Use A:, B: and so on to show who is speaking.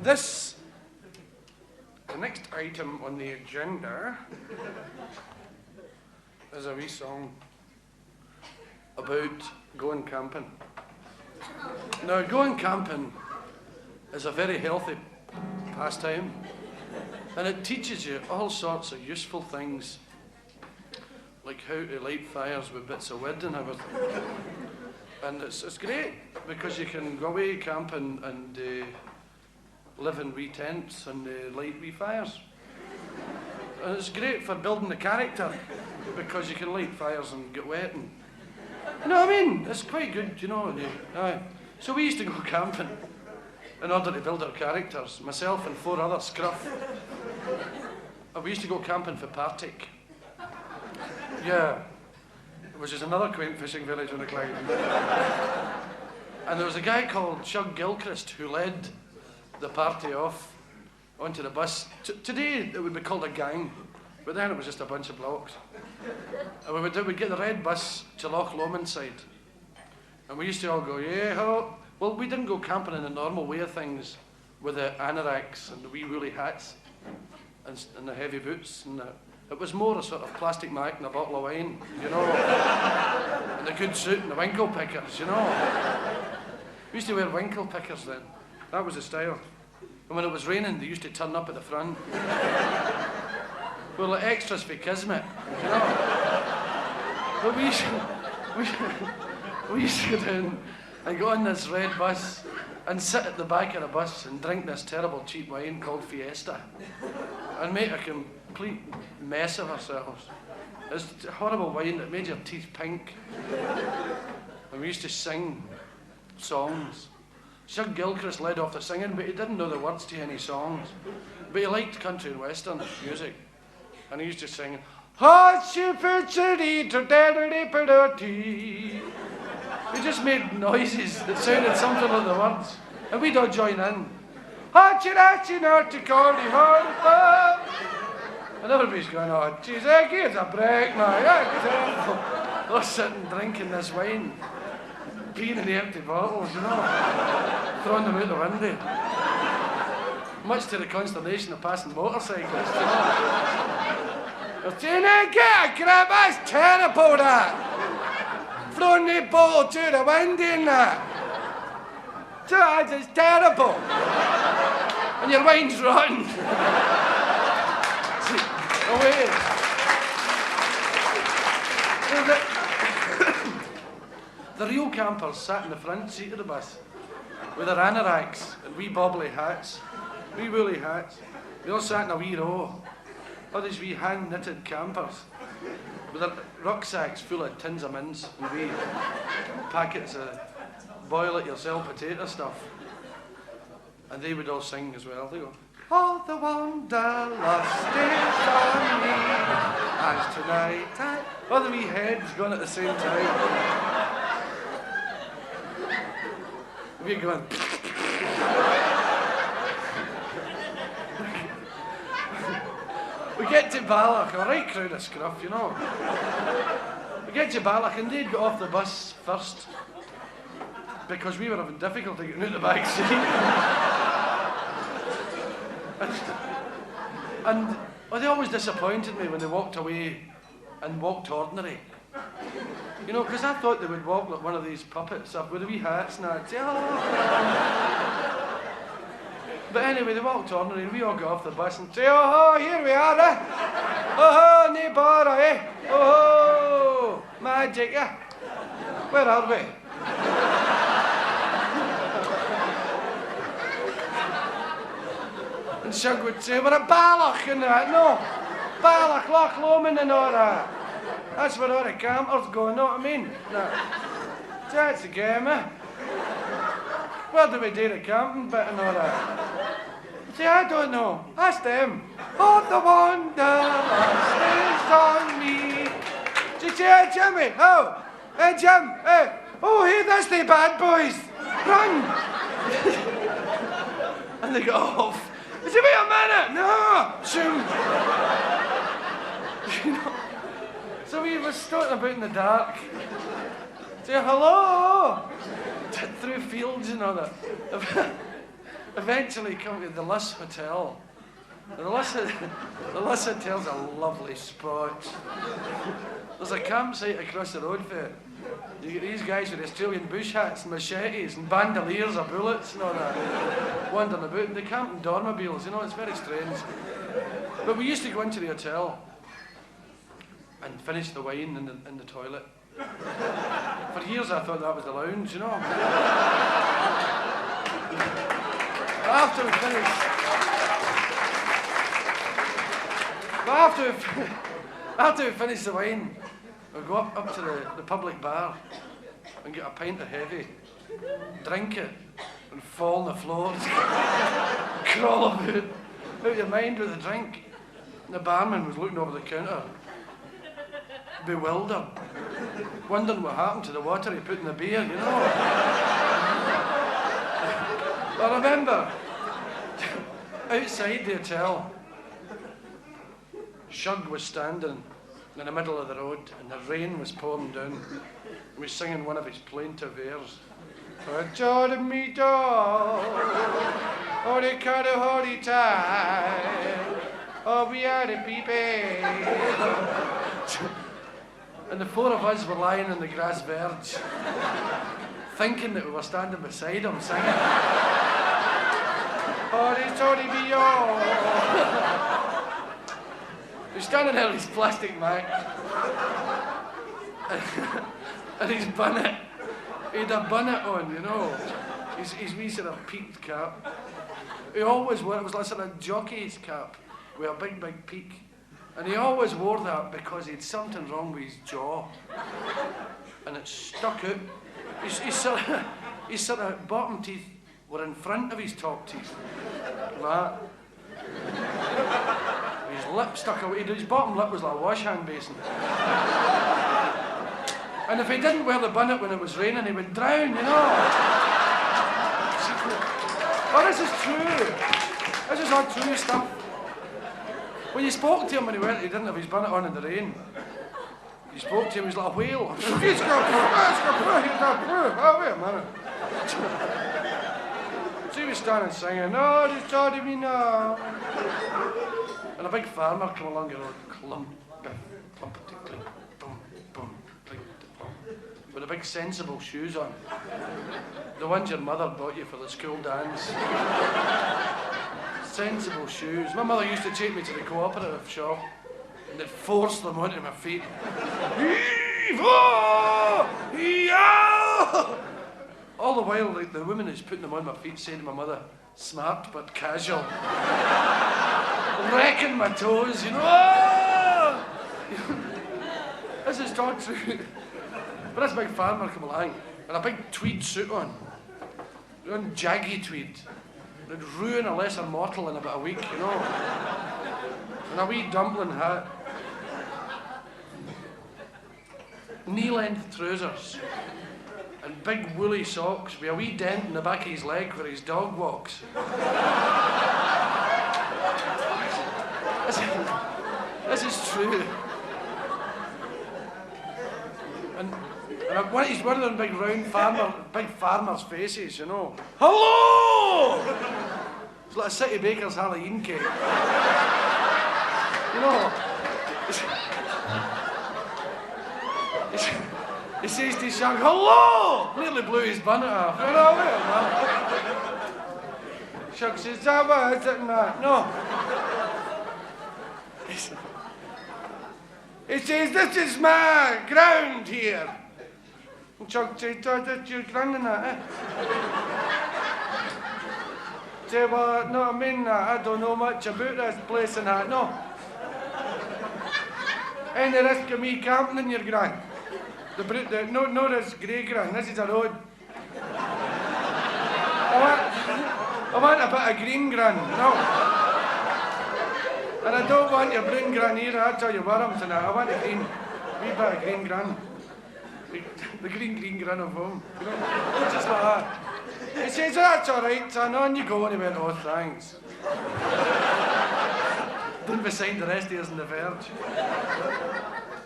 A: The next item on the agenda is a wee song about going camping. Now, going camping is a very healthy pastime, and it teaches you all sorts of useful things, like how to light fires with bits of wood and everything. And it's great because you can go away camping and live in wee tents and light wee fires. And it's great for building the character because you can light fires and get wet. And, you know what I mean? It's quite good, you know. So we used to go camping in order to build our characters, myself and 4 other scruff. And we used to go camping for Partick. Yeah, which is another quaint fishing village on the Clyde. And there was a guy called Shug Gilchrist who led the party off onto the bus. Today it would be called a gang, but then it was just a bunch of blokes. And we'd get the red bus to Loch Lomond side. And we used to all go, yeah, hello. Well, we didn't go camping in the normal way of things with the anoraks and the wee woolly hats and the heavy boots. And it was more a sort of plastic mac and a bottle of wine, you know, and a good suit and the winkle pickers, you know. We used to wear winkle pickers then. That was the style. And when it was raining, they used to turn up at the front. Well, like extras for Kismet, you know. But we used to go down and go on this red bus and sit at the back of the bus and drink this terrible cheap wine called Fiesta and make a complete mess of ourselves. It's horrible wine that made your teeth pink. And we used to sing songs. Shug Gilchrist led off the singing, but he didn't know the words to any songs. But he liked country and western music. And he used to sing, we just made noises that sounded something like the words. And we'd all join in. And everybody's going, oh, geez, here's a break now. They're sitting drinking this wine, peeing in the empty bottles, you know, throwing them out the window. Much to the consternation of passing motorcyclists, you know. They're saying, hey, get a grab, that's terrible, that. Throwing the bottle to the window and that. It's terrible. And your wine's rotten. Away. The real campers sat in the front seat of the bus with their anoraks and wee bobbly hats, wee woolly hats. They all sat in a wee row. All these wee hand-knitted campers with their rucksacks full of tins of mince and wee packets of boil-it-yourself potato stuff. And they would all sing as well. They go, all the wanderlust is on me, as tonight all the wee heads going at the same time. We're going, we get to Balloch, a right crowd of scruff, you know. We get to Balloch and they'd got off the bus first because we were having difficulty getting out the back seat. And they always disappointed me when they walked away and walked ordinary. You know, because I thought they would walk like one of these puppets up with the wee hats and I'd say, oh. But anyway, they walked ordinary and we all got off the bus and say, oh, here we are, eh? Oh, nae bother, eh? Oh, magic, yeah. Where are we? And Shug would say, we're at Balloch and that. No, Balloch, Loch Lomond and all that. That's where all the campers go, know what I mean? No. So that's the game, eh? Where do we do the camping bit and all that? See, I don't know. Ask them. Oh, the wanderlust is on me. Did you say, hey, Jimmy? Oh, hey, Jim. Hey. Oh, hey, that's the bad boys. Run. And they go off. I said, wait a minute. No. Shoot. You know? So we were starting about in the dark. Say hello. Through fields and all that. eventually come to the Liss Hotel. The Liss Hotel's a lovely spot. There's a campsite across the road for it. You get these guys with Australian bush hats and machetes and bandoliers of bullets and all that, wandering about, and they camp in dormobiles, it's very strange. But we used to go into the hotel and finish the wine in the toilet. For years I thought that was the lounge, After we finish the wine, we'll go up to the public bar and get a pint of heavy, drink it, and fall on the floor, crawl about, out your mind with the drink. And the barman was looking over the counter, bewildered, wondering what happened to the water he put in the beer, I remember, outside the hotel, Shug was standing in the middle of the road and the rain was pouring down. He was singing one of his plaintive airs. For joy to me dog, oh they can't hold it tight, oh we are the people. And the four of us were lying on the grass verge, thinking that we were standing beside him singing. Oh they told me all. He's standing there with his plastic Mac and his bonnet. He had a bonnet on, his wee sort of peaked cap. He always wore, it was like sort of jockey's cap with a big, big peak. And he always wore that because he had something wrong with his jaw. And it stuck out. His sort of bottom teeth were in front of his top teeth. Like that. His lip stuck out. His bottom lip was like a wash hand basin. And if he didn't wear the bonnet when it was raining, he would drown, Oh, this is true. This is all true stuff. When you spoke to him when he didn't have his bonnet on in the rain, you spoke to him, he was like a whale. Oh, wait a minute. So he was standing singing, oh, they started me now. And a big farmer came along the road, clumpity, clink, boom, boom, clink, boom, with a big sensible shoes on. The ones your mother bought you for the school dance. Sensible shoes. My mother used to take me to the cooperative shop and they'd force them onto my feet. All the while, like, the woman who's putting them on my feet saying to my mother, smart but casual. Wrecking my toes, This is not true. But this big farmer come along and a big tweed suit on jaggy tweed. It'd ruin a lesser mortal in about a week, And a wee dumpling hat. Knee-length trousers. And big woolly socks with a wee dent in the back of his leg where his dog walks. This is true. And he's one of them big round farmer's faces, Hello! It's like a City Baker's Halloween cake. He says to Shug, hello! Nearly blew his bonnet off. Wait a minute. Shug says, is that what is it? No. He says, this is my ground here. And Shug says, that's your ground and that, Say, well, no, I mean, I don't know much about this place and that, no. Any risk of me camping in your ground? No, this grey ground, this is a road. I want a bit of green ground, no. And I don't want your brown ground here, I'll tell you what I'm tonight. I want a wee bit of green ground. The green ground of home, just like that. He says, that's all right, son, on you go. And he went, oh, thanks. Didn't be signed the rest of us in the verge.